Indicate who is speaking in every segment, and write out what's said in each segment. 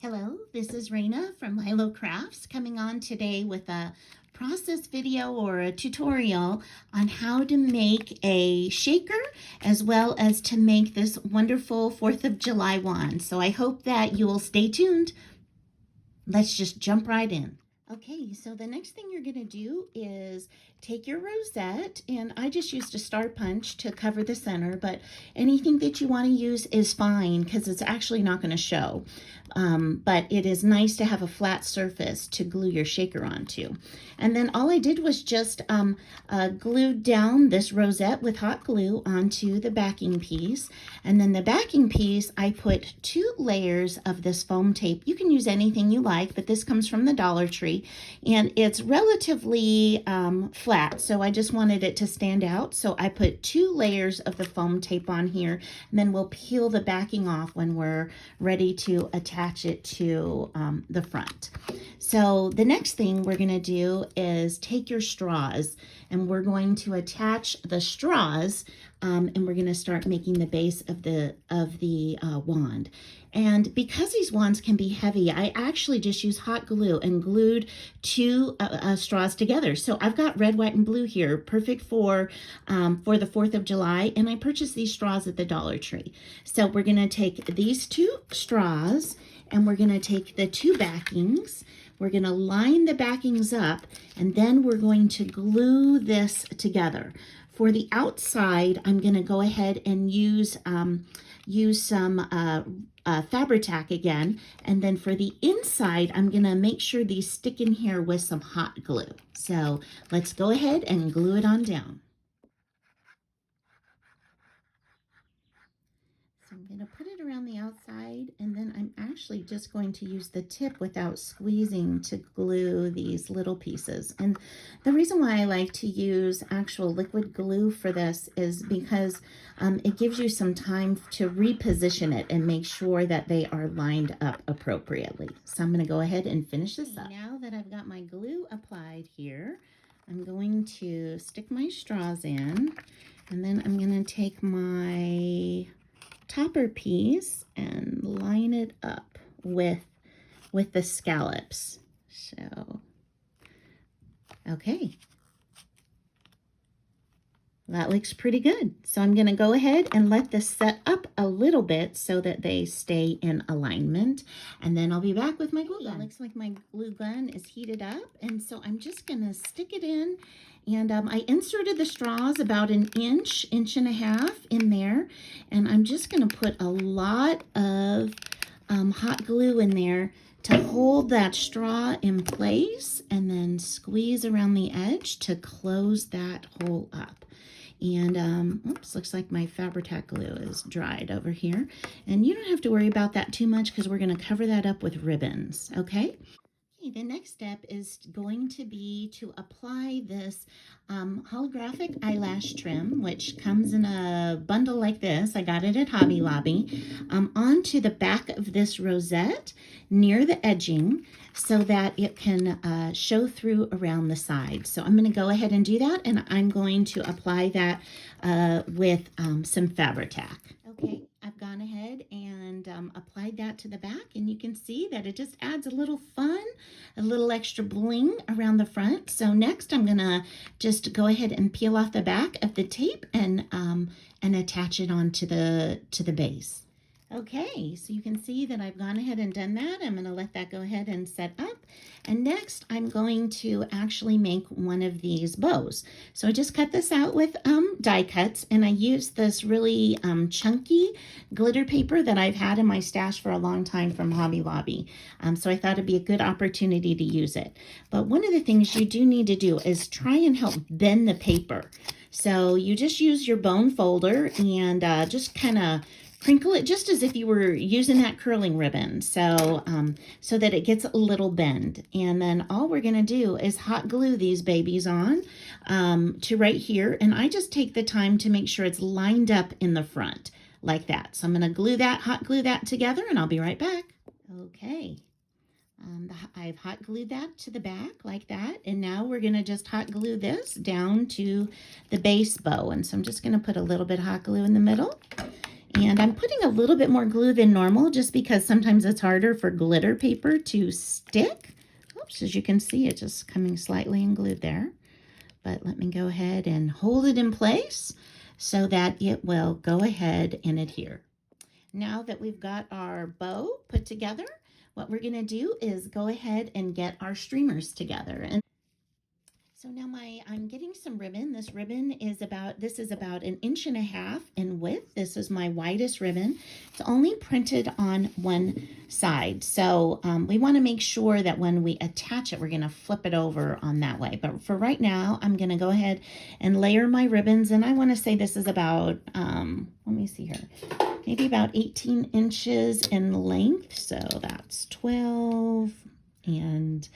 Speaker 1: Hello, this is Raina from Lilo Crafts coming on today with a process video or a tutorial on how to make a shaker as well as to make this wonderful 4th of July wand. So I hope that you will stay tuned. Let's just jump right in. Okay, so the next thing you're going to do is take your rosette, and I just used a star punch to cover the center, but anything that you want to use is fine because it's actually not going to show. But it is nice to have a flat surface to glue your shaker onto. And then all I did was just glued down this rosette with hot glue onto the backing piece. And then the backing piece, I put 2 layers of this foam tape. You can use anything you like, but this comes from the Dollar Tree. And it's relatively flat, so I just wanted it to stand out. So I put 2 layers of the foam tape on here, and then we'll peel the backing off when we're ready to attach it to the front. So the next thing we're going to do is take your straws, and we're going to attach the straws, and we're going to start making the base of the wand. And because these wands can be heavy, I actually just used hot glue and glued 2 straws together. So I've got red, white, and blue here, perfect for the 4th of July. And I purchased these straws at the Dollar Tree. So we're going to take these 2 straws, and we're going to take the 2 backings. We're going to line the backings up, and then we're going to glue this together. For the outside, I'm going to go ahead and use some Fabri-Tac again, and then for the inside, I'm going to make sure these stick in here with some hot glue. So let's go ahead and glue it on down. So I'm going to put it around the outside, and then I'm actually just going to use the tip without squeezing to glue these little pieces. And the reason why I like to use actual liquid glue for this is because it gives you some time to reposition it and make sure that they are lined up appropriately. So I'm going to go ahead and finish this up. Now that I've got my glue applied here, I'm going to stick my straws in, and then I'm going to take my topper piece and line it up with the scallops. So, okay. That looks pretty good. So I'm going to go ahead and let this set up a little bit so that they stay in alignment. And then I'll be back with my glue gun. It looks like my glue gun is heated up. And so I'm just going to stick it in. And I inserted the straws about an inch and a half in there. And I'm just going to put a lot of hot glue in there to hold that straw in place, and then squeeze around the edge to close that hole up. And oops, looks like my Fabri-Tac glue is dried over here. And you don't have to worry about that too much because we're going to cover that up with ribbons, okay? The next step is going to be to apply this holographic eyelash trim, which comes in a bundle like this. I got it at Hobby Lobby, onto the back of this rosette near the edging so that it can show through around the side. So I'm going to go ahead and do that, and I'm going to apply that with some Fabri-Tac. Okay, I've gone ahead and applied that to the back, and you can see that it just adds a little fun, a little extra bling around the front. So next I'm gonna just go ahead and peel off the back of the tape and attach it onto the base. Okay, so you can see that I've gone ahead and done that. I'm going to let that go ahead and set up. And next, I'm going to actually make one of these bows. So I just cut this out with die cuts, and I used this really chunky glitter paper that I've had in my stash for a long time from Hobby Lobby. So I thought it'd be a good opportunity to use it. But one of the things you do need to do is try and help bend the paper. So you just use your bone folder and just kind of crinkle it just as if you were using that curling ribbon, so that it gets a little bend. And then all we're going to do is hot glue these babies on to right here. And I just take the time to make sure it's lined up in the front like that. So I'm going to hot glue that together, and I'll be right back. Okay. I've hot glued that to the back like that, and now we're going to just hot glue this down to the base bow. And so I'm just going to put a little bit of hot glue in the middle, And I'm putting a little bit more glue than normal just because sometimes it's harder for glitter paper to stick. Oops, as you can see, it's just coming slightly unglued there. But let me go ahead and hold it in place so that it will go ahead and adhere. Now that we've got our bow put together, what we're going to do is go ahead and get our streamers together. And so now I'm getting some ribbon. This ribbon is about 1.5 inches in width. This is my widest ribbon. It's only printed on one side. So we want to make sure that when we attach it, we're going to flip it over on that way. But for right now, I'm going to go ahead and layer my ribbons. And I want to say this is about, let me see here, maybe about 18 inches in length. So that's 12 and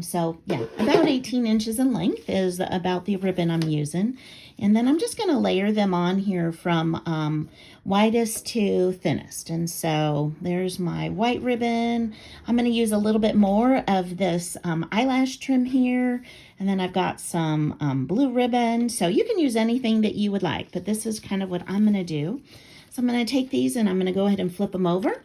Speaker 1: so yeah, about 18 inches in length is about the ribbon I'm using. And then I'm just going to layer them on here from widest to thinnest. And so there's my white ribbon. I'm going to use a little bit more of this eyelash trim here. And then I've got some blue ribbon. So you can use anything that you would like, but this is kind of what I'm going to do. So I'm going to take these and I'm going to go ahead and flip them over.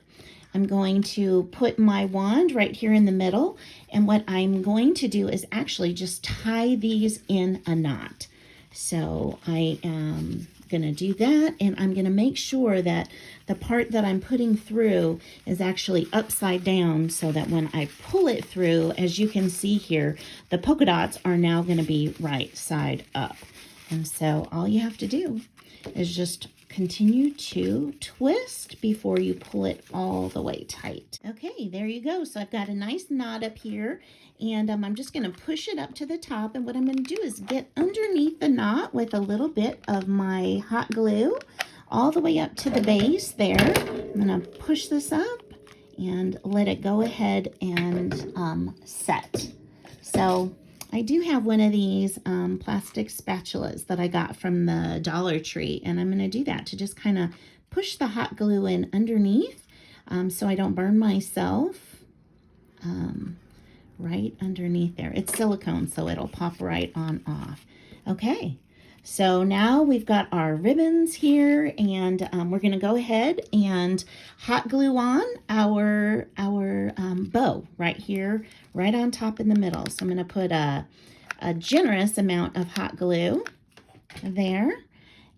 Speaker 1: I'm going to put my wand right here in the middle, and what I'm going to do is actually just tie these in a knot. So I am going to do that, and I'm going to make sure that the part that I'm putting through is actually upside down so that when I pull it through, as you can see here, the polka dots are now going to be right side up. And so all you have to do is just continue to twist before you pull it all the way tight. Okay, there you go. So I've got a nice knot up here, and I'm just going to push it up to the top. And what I'm going to do is get underneath the knot with a little bit of my hot glue all the way up to the base there. I'm going to push this up and let it go ahead and set. So I do have one of these plastic spatulas that I got from the Dollar Tree, and I'm going to do that to just kind of push the hot glue in underneath so I don't burn myself right underneath there. It's silicone, so it'll pop right on off. Okay, so now we've got our ribbons here, and we're going to go ahead and hot glue on our bow right here, right on top in the middle. So I'm going to put a generous amount of hot glue there,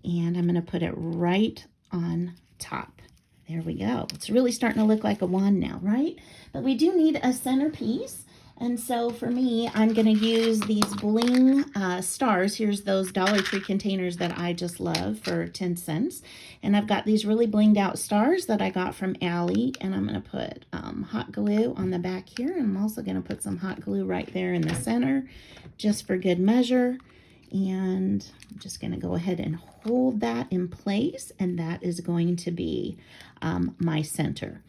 Speaker 1: and I'm going to put it right on top. There we go. It's really starting to look like a wand now, right? But we do need a centerpiece. And so for me, I'm going to use these bling stars. Here's those Dollar Tree containers that I just love for 10 cents. And I've got these really blinged out stars that I got from Allie. And I'm going to put hot glue on the back here. And I'm also going to put some hot glue right there in the center just for good measure. And I'm just going to go ahead and hold that in place. And that is going to be my center.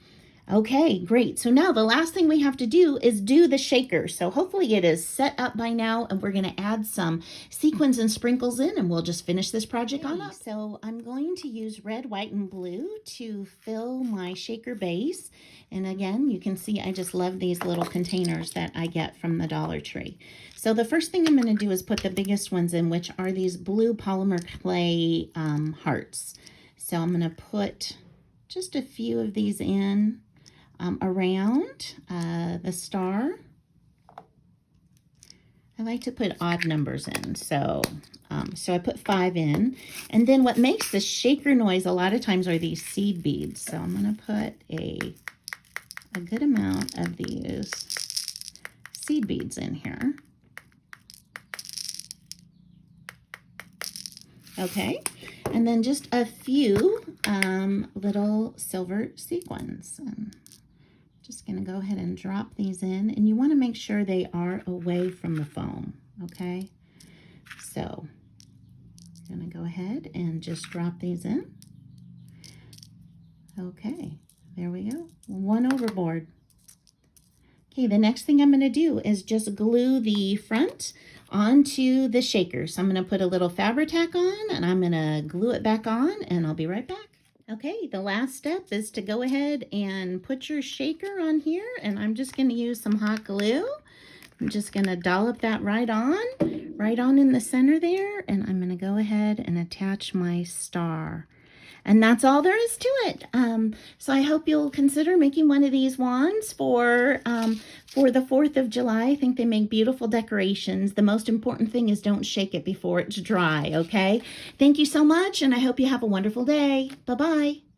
Speaker 1: Okay, great. So now the last thing we have to do is do the shaker. So hopefully it is set up by now, and we're going to add some sequins and sprinkles in, and we'll just finish this project on up. So I'm going to use red, white, and blue to fill my shaker base. And again, you can see I just love these little containers that I get from the Dollar Tree. So the first thing I'm going to do is put the biggest ones in, which are these blue polymer clay hearts. So I'm going to put just a few of these in. Around the star. I like to put odd numbers in, so I put 5 in. And then what makes the shaker noise a lot of times are these seed beads. So I'm going to put a good amount of these seed beads in here. Okay, and then just a few little silver sequins. Just going to go ahead and drop these in, and you want to make sure they are away from the foam, okay? So I'm going to go ahead and just drop these in. Okay, there we go. One overboard. Okay, the next thing I'm going to do is just glue the front onto the shaker. So I'm going to put a little Fabri-Tac on, and I'm going to glue it back on, and I'll be right back. Okay, the last step is to go ahead and put your shaker on here, and I'm just going to use some hot glue. I'm just going to dollop that right on in the center there, and I'm going to go ahead and attach my star. And that's all there is to it. So I hope you'll consider making one of these wands for the 4th of July. I think they make beautiful decorations. The most important thing is don't shake it before it's dry, okay? Thank you so much, and I hope you have a wonderful day. Bye-bye.